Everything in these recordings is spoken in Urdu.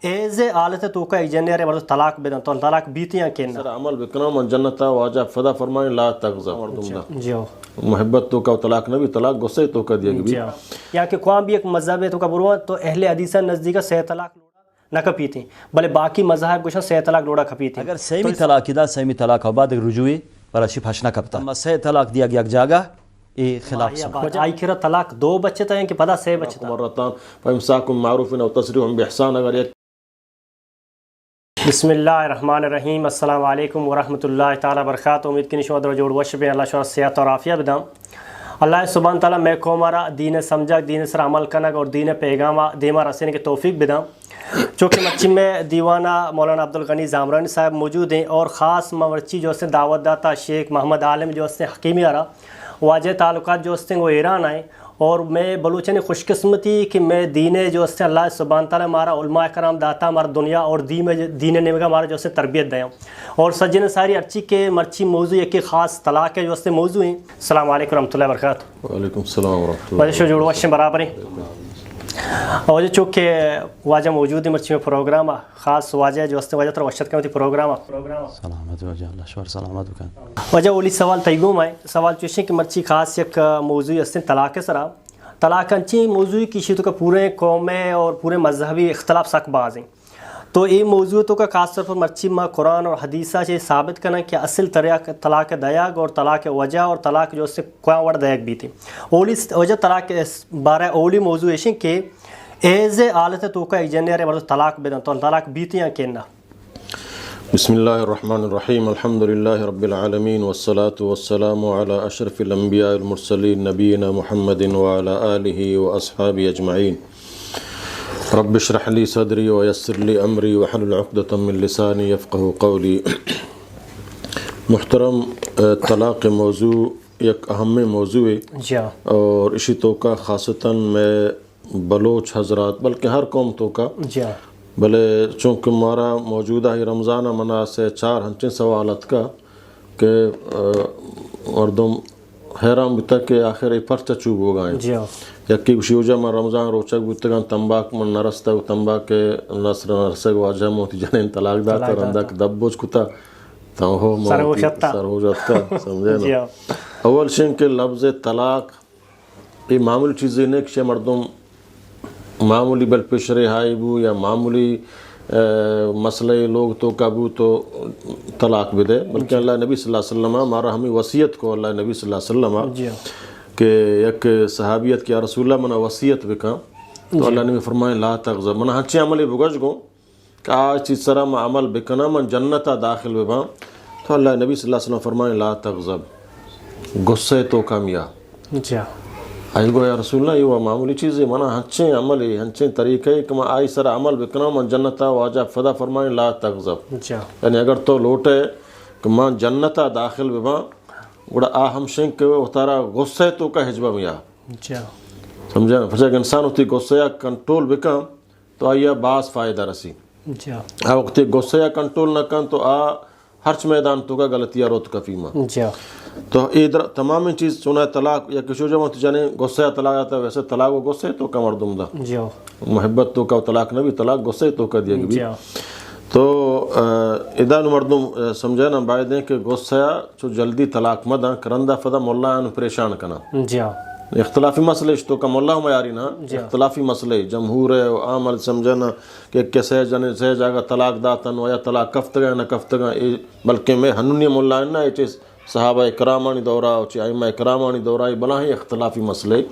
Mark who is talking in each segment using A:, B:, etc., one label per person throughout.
A: ایز حالت تو کا جنر برد طلاق بدن تو طلاق بیتیاں کین
B: سر عمل بکنا من جنتا واجہ فدا فرمائیں لا تغضب مردم دا
A: جو
B: محبت تو کا طلاق نبی طلاق غصے تو کا دیا گی
A: یا کہ کوئی بھی ایک مذہب ہے تو کا بروان تو اہل حدیثہ نزدیک سے طلاق نہ کپیتے بلے باقی مذاہب کچھ سے طلاق لوڑا کپیتے
C: اگر سیمی طلاق دا سیمی طلاق بعد رجوعی پر اشی پھشنا کپتا اما سے طلاق دیا گیا جگہ یہ خلاف سمجھ
A: آئی کھرا طلاق 2 بچے تھے کہ پدا 6 بچے تھے
B: مرتان فامساکم معروف او تسریح باحسان اگر ایک
A: بسم اللہ الرحمن الرحیم السلام علیکم ورحمۃ اللہ تعالیٰ وبرکاتہ امید کی نشو در جوڑ وش بے اللہ شاء صحت اور عافیہ بدام اللہ سبحانہ تعالیٰ میں کو ہمارا دین سمجھا دین سر عمل کنگ اور دین پیغام دیما رسینے کے توفیق بدام چونکہ مچی میں دیوانہ مولانا عبدالغنی زامرانی صاحب موجود ہیں اور خاص مورچی جو اس نے دعوت داتا شیخ محمد عالم جو اس نے حکیمی آرہا واجہ تعلقات جو اس نے وہ ایران آئے اور میں بلوچنی خوش قسمتی کہ میں دین جو اس نے اللہ سبحانہ تعالیٰ ہمارا علماء کرام داتا ہمارا دنیا اور دین نمگا ہمارا جو اس نے تربیت دیا اور سجن ساری ارچی کے مرچی موضوع ایک خاص طلاق ہے جو اس نے موضوع ہیں السلام علیکم ورحمۃ اللہ وبرکاتہ
B: وعلیکم السلام ورحمۃ اللہ
A: وجہ جوڑ وشن برابر ہیں اور جو چونکہ واجہ موجود ہے مرچی میں پروگرام خاص واجہ جو اس نے واجہ تر وشت کرتی پروگرام
C: سلامت وجہ اللہ شوار سلامت بکن
A: وجہ اولی سوال تیگوم ہے سوال چوشیں کہ مرچی خاص یک موضوع اس نے طلاق سرا طلاق انچی موضوع کی شیطوں کا پورے قومیں اور پورے مذہبی اختلاف سک باز ہیں تو یہ موضوع تو کا خاص طور پر مرچی ماں قرآن اور حدیثہ سے ثابت کرنا کہ اصل طلاق دیاگ اور طلاق وجہ اور طلاق جو اس سے کوئی وڑ دیاگ بھی تھی اولی وجہ طلاق بارہ اولی موضوع ایشن کہ ایز حالت تو کا جنر برد طلاق بدن تو طلاق بیتیاں کیننا
B: بسم اللہ الرحمن الرحیم الحمد للہ رب العالمین والصلاة والسلام علی اشرف الانبیاء المرسلین نبینا محمد وعلی آلہ واصحابہ اجمعین رب اشرح لی صدری ویسر لی امری وحلل عقدۃ من لسانی یفقہ قولی محترم طلاق موضوع ایک اہم موضوع ہے اور اسی تو کا خاصتاً میں بلوچ حضرات بلکہ ہر قوم تو کا بلے چونکہ ہمارا موجودہ ہی رمضان منا سے 4 ہنچیں سوالات کا کہ مردم حیران بتا کہ آخر ای پرچہ چوب ہو گئے یکی کشی ہو جا من رمضان روچک بودتگان تنباک من نرستا و تنباک کے نصر نرسک واجہ موتی جنین طلاق داتا رندک دبوچ کتا تو سر ہو جاتا سمجھے نا اول شن کے لفظ طلاق یہ معمولی چیزیں نہیں کہ مردم معمولی بل پیش رہائی بو یا معمولی مسئلہ لوگ تو کابو تو طلاق بھی دے بلکہ اللہ نبی صلی اللہ علیہ وسلم ہمارا ہمیں وصیت کو اللہ نبی صلی اللہ علیہ وسلم کہ یک صحابیت کی رسول اللہ منا وصیت بکا تو اللہ نے فرمائے لا تغضب منا ہنچی عملی بگج گو کہ آج چیز سرا میں عمل بکنا من جنتا داخل ببا تو اللہ نبی صلی اللہ علیہ وسلم فرمائے لا تغضب غصے تو کامیا آئی گو یا رسول اللہ یہ معمولی چیز ہے منا ہنچیں عملی ہنچیں طریقے کہ میں آئی سر عمل بکنا من جنتا واجہ فدا فرمائیں لا تغضب یعنی اگر تو لوٹے کہ میں جنتا داخل ببا گوڑا آ ہمشن کہ وہ تارا غصے تو کا حجبہ میا سمجھا نا پھر اگر انسان ہوتی غصے کنٹرول بکا تو آئیا بعض فائدہ رسی آ وقتی غصے کنٹرول نہ کن تو آ ہرچ میدان تو کا غلطیاں روت کا فیما تو ادھر تمام چیز سنا طلاق یا کشو جب جانے غصہ طلاق آتا ہے ویسے طلاق و غصے تو کا مردم دا محبت تو کا طلاق نبی طلاق غصے تو کا دیا گی تو ادھر مردم سمجھے نا باید ہیں کہ غصہ چو جلدی طلاق مدہ کرندہ فدا مولا انو پریشان کنا اختلافی مسئلے تو کا مولا معیاری نا اختلافی مسئلے جمہور ہے عامل سمجھے نا کہ کسے جانے سے جاگا طلاق داتن و یا طلاق کفتگا نہ کفتگا بلکہ میں ہنونی مولا نا یہ چیز صحابہ اکرامانی دورہ چی ائمہ اکرامانی دورہ بلا ہی اختلافی مسئلے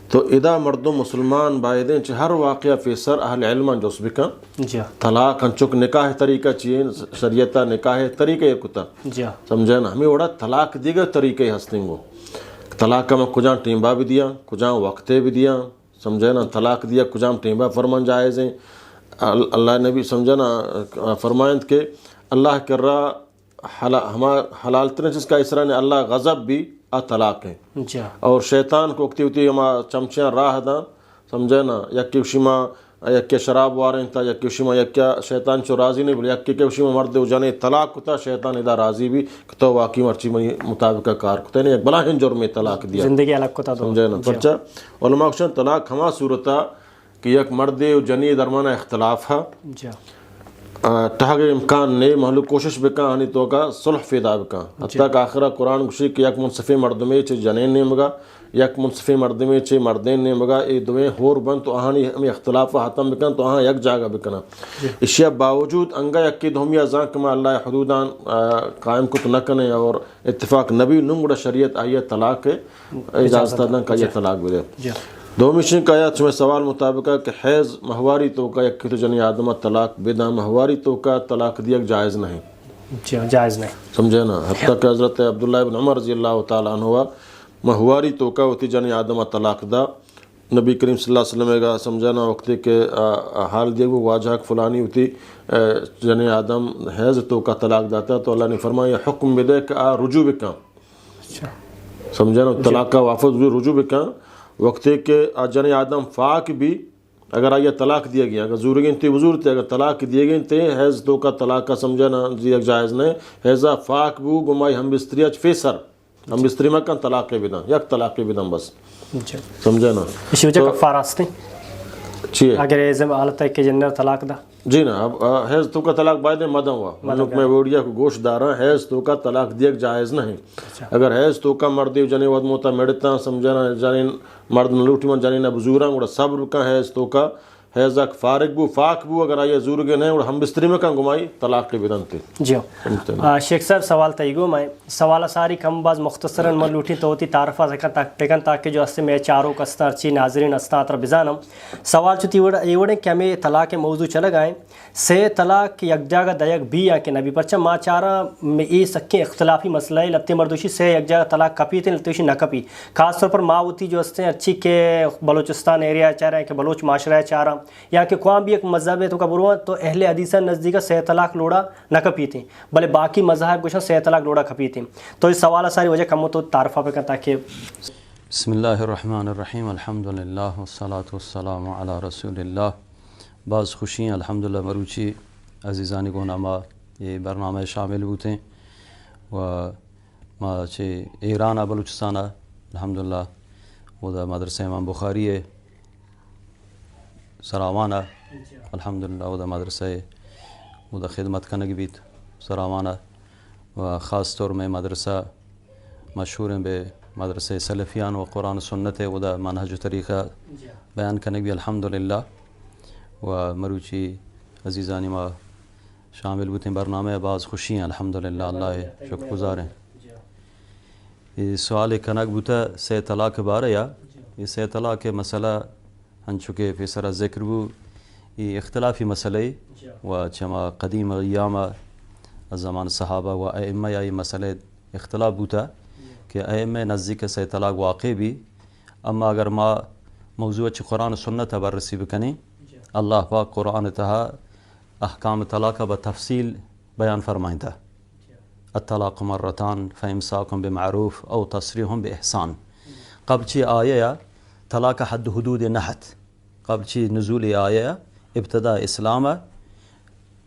B: تو ادا مردم مسلمان بائدیں چی ہر واقعہ فیسر اہل علم جوس بکا طلاق انچک نکاح طریقہ چیئے شریعتہ نکاح طریقہ کتا سمجھے نا ہمیں وڑا طلاق دیگر طریقہ ہستیں گو طلاق میں کجاں ٹیمبا بھی دیا کجاں وقتے بھی دیا سمجھے نا طلاق دیا کجاں ٹیمبا فرمان جائز ہیں اللہ نبی سمجھے نا فرمائند کہ اللہ کر رہا حلال ترین چیز کا اسرا نے اللہ غضب بھی طلاق ہے اور شیطان کو اکتی ہوتی ہما چمچیاں راہ دا سمجھے نا یکی وشیما یکی شراب وارن تا یکی وشیما یکی شیطان چو راضی نہیں بلی یکی وشیما مرد جانے طلاق کتا شیطان ادا راضی بھی تو واقعی مرچی منی مطابقہ کار کتا ہے ایک بلاہن جرم طلاق دیا
A: زندگی الگ کتا
B: سمجھے نا پرچا علماء کشن طلاق ہما صورتا کہ یک مرد و جنی درمانہ اختلاف ہے
A: جا
B: تحق امکان نے محلو کوشش بکا آنی تو کا صلح فیدا بکا حتیٰ کہ آخرہ قرآن گوشی کہ یک منصفی مردمی چھ جنین نہیں مگا یک منصفی مردمی چھ مردین نہیں مگا ای دویں ہور بن تو آہانی ہمیں اختلاف ختم بکن تو آہاں یک جاگہ بکنا اشیاء باوجود انگا یکی دھومیا زان کما اللہ حدودان قائم کت نکنے اور اتفاق نبی نمگڑا شریعت آئیے طلاق اجازت دن کا یہ طلاق بدے دومیشن کا یا تمہیں سوال مطابق ہے کہ حیض مہواری تو کا یک تو جنی آدمہ طلاق بدا مہواری تو کا طلاق دیا جائز نہیں
A: جائز نہیں
B: سمجھے نا حتیٰ کہ حضرت عبداللہ ابن عمر رضی اللہ تعالیٰ عنہ مہواری تو کا ہوتی جنی آدمہ طلاق دا نبی کریم صلی اللہ علیہ وسلم کا سمجھانا وقتی کہ حال دیا وہ واجہ فلانی ہوتی جنی آدم حیض تو کا طلاق داتا تو اللہ نے فرمایا حکم بدے کہ رجوع بکا سمجھانا طلاق کا وافظ بھی رجوع بکا وقتی کہ جنی آدم فاق بھی اگر آئیے طلاق دیا گیا اگر زورگین تی وزور تے اگر طلاق دیے گئے تے حیض تو کا طلاق کا سمجھانا جائز نہیں حیضہ فاق بھی گمائی ہم بستری اچ فیسر ہم بستری میں کن طلاق بدن یک طلاق بدن بس سمجھانا
A: اسی وجہ کفار آستے
B: چیئے
A: اگر ایزم حالت ہے کہ جنر طلاق دا
B: جی نا اب حیض تو کا طلاق باید مدن ہوا منک میں ووڑیا کو گوشت دارا حیض تو کا طلاق دیا جائز نہیں اگر حیض تو کا مردی جنی ود موتا میڑتا سمجھانا جانین مرد نلوٹی من جانین بزوران گوڑا صبر کا حیض تو کا حیضہ فارغ بو فاق بو اگر آئیے زور گے نہیں اور ہم بستری میں کن گمائی طلاق کے بدن تے
A: جی شیخ صاحب سوال تیگو میں سوال ساری کم باز مختصراً من لوٹی تو ہوتی تعارفہ زکاں تک پیگن تاکہ جو اسے میں چاروں کستا ارچی ناظرین استا اتر بزانم سوال چوتی ایوڑے کہ ہمیں طلاق موضوع چلے گئے سے طلاق یک جاگہ دیک بھی یا کہ نبی پرچہ ما چارہ میں ای سکیں اختلافی مسئلہ ہے لبتے مردوشی سے یک جاگہ طلاق کپی تھے لبتوشی نہ کپی خاص طور پر ما ہوتی جو استے اچھی کہ بلوچستان ایریا چاہ رہے ہیں کہ بلوچ معاشرہ چاہ رہا یا کہ کوام بھی ایک مذہب ہے تو کبروا تو اہل حدیثہ نزدیکہ سے طلاق لوڑا نہ کپی تھیں بلے باقی مذہب کچھ سے طلاق لوڑا کپی تھیں تو اس سوال ساری وجہ کم تو تعارفہ پہ کرتا کہ
C: بسم اللہ الرحمن الرحیم الحمدللہ والصلاة والسلام علی رسول اللہ بعض خوشیاں الحمدللہ مروچی عزیزانی کو نامہ یہ برنامہ شامل ہوتے ہیں و ما چے ایرانہ بلوچستانہ الحمدللہ وہ دا مدرسہ امام بخاری ہے سراوانہ الحمدللہ وہ دا مدرسہ وہ دا خدمت کنگ بیت سراوانہ و خاص طور میں مدرسہ مشہور ہیں بے مدرسہ سلفیان و قرآن سنت ہے وہ دا منہج و طریقہ بیان کنگ بھی الحمدللہ و مروچی عزیزانی ما شامل ہوتے ہیں برنامہ بعض خوشی ہیں الحمدللہ اللہ شکر گزار ہیں یہ سوال کنگ بوتا سے طلاق بارے یا یہ سے طلاق کے مسئلہ ہن چکے فیسرہ ذکر بو یہ اختلافی مسئلہ و چما قدیم ایامہ زمان صحابہ و ائمہ یا یہ مسئلہ اختلاف بوتا کہ ائمہ نزدیک سے طلاق واقع بھی اما اگر ما موضوع قرآن سنت بررسی بکنی اللہ پاک قرآن تہا احکام طلاق بتفصیل بیان فرمائیں تھا الطلاق مرتان فامساکم بمعروف او تصریح باحسان قبل چی آیا طلاق حد حدود نحت قبل چی نزول آیا ابتدا اسلام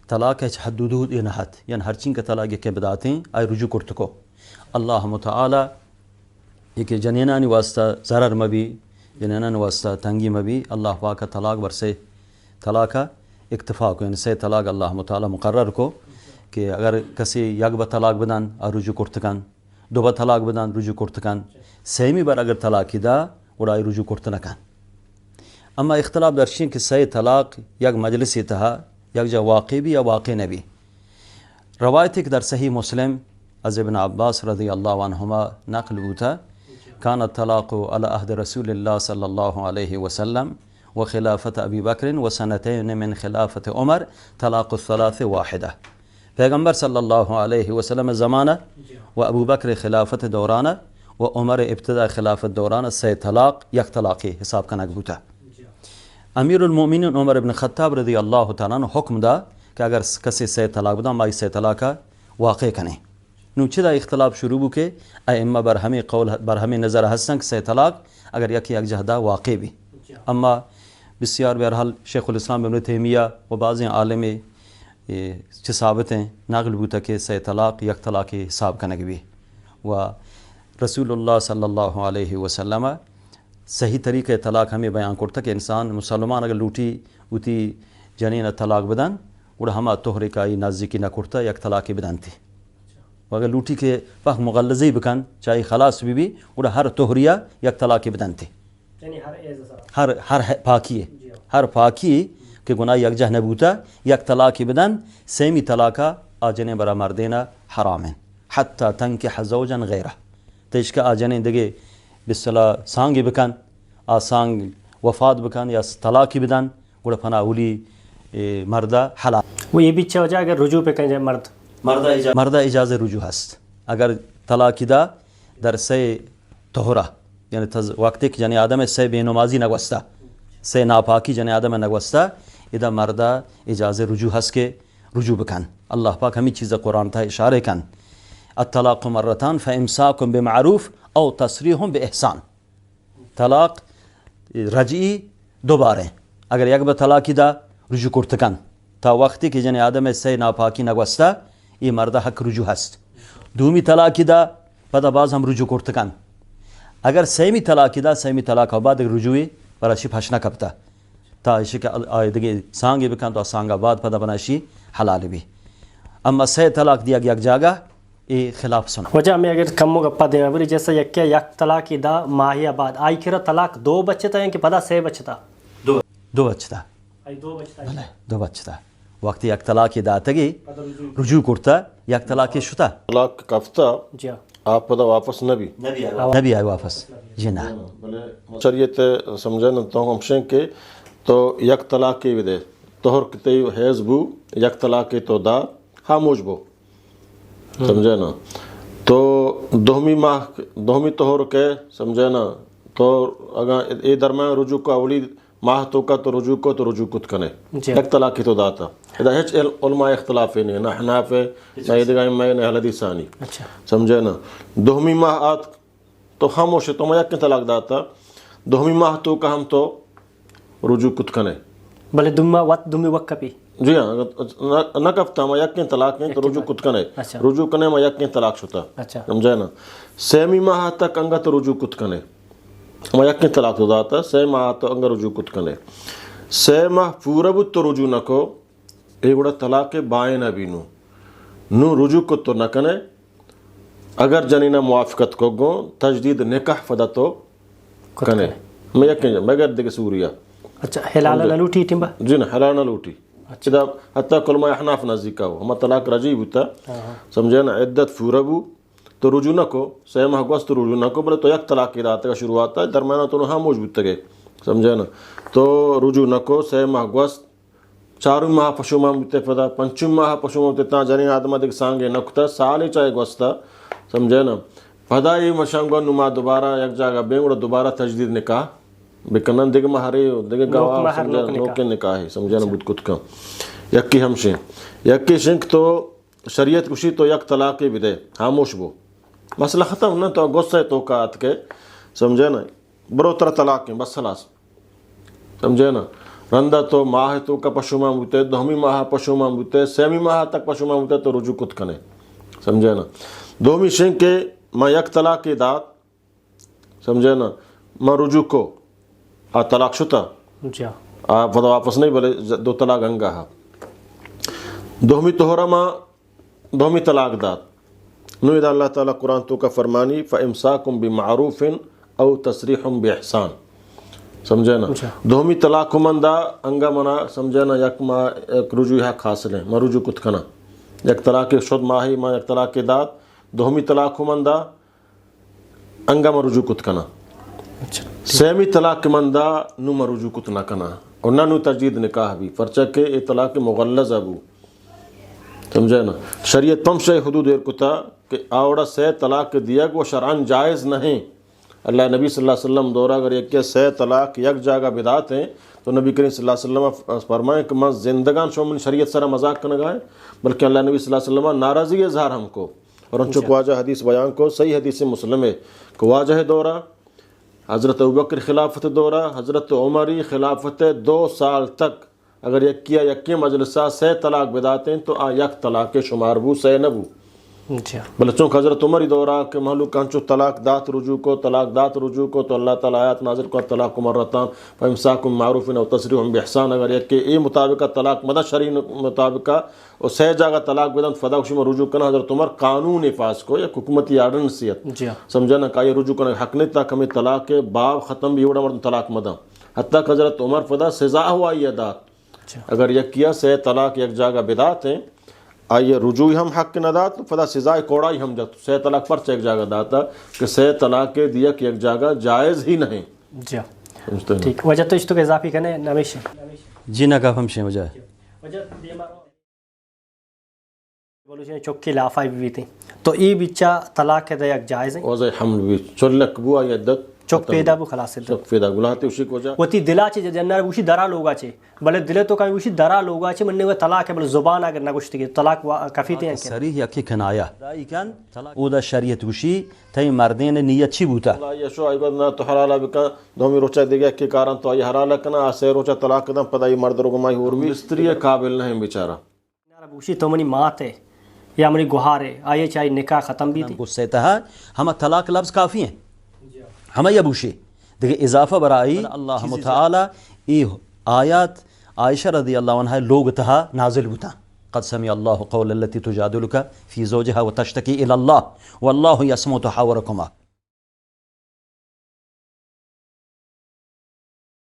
C: طلاق حد حدود نحت یعنی ہر چین کا طلاق کے بداتیں آئی رجوع کرتکو اللہ متعالی یہ کہ جنینانی واسطہ ضرر مبی جنینانی واسطہ تنگی مبی اللہ پاک کا طلاق برسے طلاق اکتفاق یعنی سے طلاق اللہ متعالی مقرر کو کہ اگر کسی یک با طلاق بدن رجوع کرتکن دو با طلاق بدن رجوع کرتکن سیمی بر اگر طلاقی دا وڑائی رجوع کرتنکن اما اختلاف درشین کہ سی طلاق یک مجلسی تہا یک جا واقع بھی یا واقع نبی روایت ایک در صحیح مسلم از ابن عباس رضی اللہ عنہما نقل ہوتا کان الطلاق علی عہد رسول اللہ صلی اللہ علیہ وسلم وخلافت ابی بکر وسنتین من خلافت عمر طلاق الثلاث واحدہ پیغمبر صلی اللہ علیہ وسلم زمانہ و ابو بکر خلافت دورانہ و عمر ابتدا خلافت دورانہ سے طلاق یک طلاقی حساب کا نقبوتا امیر المومنین عمر ابن خطاب رضی اللہ تعالیٰ عنہ حکم دا کہ اگر کسی سے طلاق دا مائی سے طلاقہ واقع کنے نوچہ دا اختلاف شروع بو کے ائمہ برہمی قول برہمی نظر حسن سے طلاق اگر یک جہدہ واقع بھی اما بسیار بہرحال شیخ الاسلام ابن تیمیہ و بعض عالم چھ ثابت ہیں ناقل بوتا کہ سے طلاق یک طلاقی حساب کنگ بھی و رسول اللہ صلی اللہ علیہ وسلم صحیح طریقے طلاق ہمیں بیان کرتا کہ انسان مسلمان اگر لوٹی اوتی جنین طلاق بدن وڑا ہما توہرے کائی نزدیکی نہ کرتا یک طلاق بدن تھی اگر لوٹی کے فخ مغلظی بکن چاہے خلاص بھی وڑا ہر توہریہ یک طلاق بدن تھی ہر پاکی ہر پاکی کہ گناہ یک جہ نبوتا یک طلاق بدن سیمی طلاقہ آجنے برا مردینا حرام ہیں حتی تنکح زوجا غیرہ تیشکا آجنے دگے بسلا سانگی بکن آ سانگ وفات بکن یا طلاقی بدن گوڑا پنا اولی مردہ حلال
A: وہ یہ بھی اچھا ہو جائے اگر رجوع پہ کہیں جائے
C: مردہ اجازہ رجوع ہست اگر طلاقی دا در سے طہرہ یعنی وقتی کہ جنی آدم سے بے نمازی نگوستا سے ناپاکی جنی آدم نگوستا ادا مردہ اجازہ رجوع ہست کے رجوع بکن اللہ پاک ہمیں چیزیں قرآن تھا اشارے کن الطلاق مرتان فامساک بمعروف او تصریح باحسان طلاق رجعی دوبارے اگر یک بار طلاقی دا رجوع کرتکن تا وقتی کہ جن آدم سے ناپاکی نگوستا یہ مردہ حق رجوع ہست دومی طلاقی دا پدا باز ہم رجوع کرتکن اگر سیمی طلاقی دا سیمی طلاق بعد رجوعی براشی پھشنا کبتا تا اشی کہ آئیدگی سانگی بکن تو سانگا بعد پدا بناشی حلال بھی اما سی طلاق دیا گیا جاگا یہ خلاف سنا
A: وجہ میں اگر کم گپا دینا بری جیسا یک طلاقی دا ماہی بعد آئی کھرا طلاق دو بچتا ہے کہ پدا سے بچتا
C: دو بچتا دو بچتا وقتی یک طلاقی دا تگی رجوع کرتا یک طلاقی شتا
B: طلاق کفتا
A: جی
B: آپ پدا واپس نبی
C: نبی آئے واپس جی نا
B: شریعت سمجھے نا تو ہم شنک کے تو یک طلاقی بھی دے توہر کتے حیض بو یک طلاقی تو دا خاموش بو سمجھے نا تو دومی توہر کے سمجھے نا تو اگر ای درمیان رجوع کا اولی ماہ تو کا تو رجوع کت کنے یک طلاقی تو داتا ادا ہیچ علماء اختلاف نہیں نہ حناف ہے نہ ادگاہ میں نہ حدیث ثانی سمجھے نا دومی ماہ آت تو خاموش ہے تو میں یک طلاق داتا دومی ماہ تو کا ہم تو رجوع کت کنے
A: بلے دومی وقت پی
B: جی ہاں نہ کفتا میں یک طلاق ہیں تو رجوع کت کنے رجوع کنے میں یک طلاق شتا سمجھے نا سیمی ماہ تک انگا تو رجوع کت کنے میں یک طلاق تو داتا سی ماہ تو انگا رجوع کت کنے سی ماہ پورا بود تو رجوع نکو ایک بڑا طلاق بائن ابھی نو رجوع کت تو نہ کنے اگر جنینہ موافقت کو گو تجدید نکاح فدا تو کنے میں یک مگر دیکھ سوریا
A: اچھا حلال نہ لوٹی ٹیمبا
B: جی نا حلال نہ لوٹی اچھا حتی کلمہ احناف نزدیکا ہو ہما طلاق رجعی ہوتا سمجھے نا عدت پورا بو تو رجوع نہ کو سی ماہ گوست تو رجوع نہ کو بلے تو یک طلاق کی داتا کا شروعات ہے درمیانہ تو ہاں موجود تگے سمجھے نا تو رجوع نہ کو سی ماہ گوست چاروں ماہ پشوما ہوتے پدا پنچم ماہ پشوما ہوتے تا جنین آدمہ دیکھ سانگے نکتا سالی چاہے گوستا سمجھے نا پدا یہ مشانگو نما دوبارہ یک جاگہ بینگوڑا دوبارہ تجدید نکاح بکنن دیکھ مہارے دیکھ گواہ سمجھے نوکے نکاح ہے سمجھے نا بود کت کا یکی ہمشیں یکی شنک تو شریعت کشی تو یک طلاقی بھی دے خاموش بو مسئلہ ختم نا تو غصہ تو کات کے سمجھے نا برو طرح طلاق ہیں بس خلاص سمجھے نا رندہ تو ماہ تو کا پشوما ہوتے دومی ماہ پشوما ہوتے سیمی ماہ تک پشوما ہوتے تو رجوع کت کنے سمجھے نا دومی شنک کے میں یک طلاقی دات سمجھے نا میں رجوع کو آ طلاق شتا آپ ودا واپس نہیں بلے دو طلاق انگا ہا دومی توہرہ ماں دومی طلاق دات نو اذا اللہ تعالیٰ قرآن تو کا فرمانی فَإِمْسَاكُمْ بِمَعْرُوفٍ أَوْ تَصْرِيحٌ بِإِحْسَان سمجھے نا دومی طلاق من دا انگا منا سمجھے نا یک ما ایک رجوع حق حاصل ہے ما رجوع کت کنا یک طلاق شد ماہی ما یک طلاق دات دومی طلاق من دا انگا ما رجوع کت کنا سیمی طلاق من دا نو ما رجوع کت نہ کنا اور نہ نو تجدید نکاح بھی پرچہ کے یہ طلاق مغلظ ابو سمجھے نا شریعت پم سے حدود ایر کتا کہ آوڑا سے طلاق دیا وہ شرعن جائز نہیں اللہ نبی صلی اللہ علیہ وسلم دورہ اگر یک سے طلاق یک جاگہ بدعت ہیں تو نبی کریم صلی اللہ علیہ وسلم فرمائیں کہ میں زندگان شومن شریعت سرا مذاق کرنے گئے بلکہ اللہ نبی صلی اللہ علیہ وسلم ناراضی اظہار ہم کو اور ان چک واجہ حدیث بیان کو صحیح حدیث مسلم ہے کہ واجہ دورہ حضرت ابوبکر خلافت دورہ حضرت عمری خلافت 2 سال تک اگر یکی مجلسہ سے طلاق بداتے ہیں تو یک طلاق شمار بو سے نبو بلے چونکہ حضرت عمر دورہ کہ محلو کانچو طلاق دات رجوع کو تو اللہ تعالیٰ آیات نازل کو طلاق مرتان فامساک معروف او تسریح بإحسان اگر یہ کہ ای مطابقہ طلاق مدہ شرعی مطابقہ اور سہ جاگہ طلاق بدن فدا کشی میں رجوع کرنا حضرت عمر قانون فاس کو یا حکومتی آرڈننسیت سمجھانا کہ یہ رجوع کرنا حق نہیں تا کمی طلاق کے باب ختم بھی اڑا مرد طلاق مدہ حتیٰ کہ حضرت عمر فدا سزا ہوا یہ دات اگر یک کیا سہ طلاق یک جاگہ بدات ہیں آئیے رجوع ہم حق نہ دات فدا سزائے کوڑائی ہم جات سہ طلاق پر ایک جاگہ داتا کہ سہ طلاق کے دیا کہ ایک جاگہ جائز ہی نہیں
A: ٹھیک وجہ تو اس تو اضافی کرنے نمیش
C: جی نہ کہا ہمشے وجہ
A: بولو چوکی لافائی بھی تھی تو ای بچہ طلاق کے دیا جائز ہیں
B: وضع حمل بھی چلک بوا یا دت
A: چوک پیدا بھی خلاص ہے
B: چوک پیدا گلاتی اسی کو جا
A: وتی دلا چے جنر وشی درا لوگا چے بلے دلے تو کہیں وشی درا لوگا چے مننے وہ طلاق ہے بلے زبان اگر نہ گشت کی طلاق کافی تے ہیں
C: صریح یکی کنایا دائی کن او دا شریعت وشی تھئی مردین نیت چی بوتا
B: اللہ یشو آئی گونا تو حلالا بکا دومی روچہ دیگا کی کارن تو آئی حلالا کنا آسے روچہ طلاق کدم پدا یہ مرد رو گمائی ہور بھی استری قابل نہیں بیچارہ
A: وشی تو منی مات ہے یا منی گوہار ہے آئیے چاہی نکاح ختم بھی تھی
C: غصے تہا ہم طلاق لفظ کافی ہیں ہم یہ بوشے دیکھیں اضافہ برائی اللہ متعالی ای آیات عائشہ رضی اللہ عنہ لوگ تہا نازل بوتا قد سمع اللہ قول التي تجادلك في زوجها وتشتكي الى الله والله يسمع تحاوركما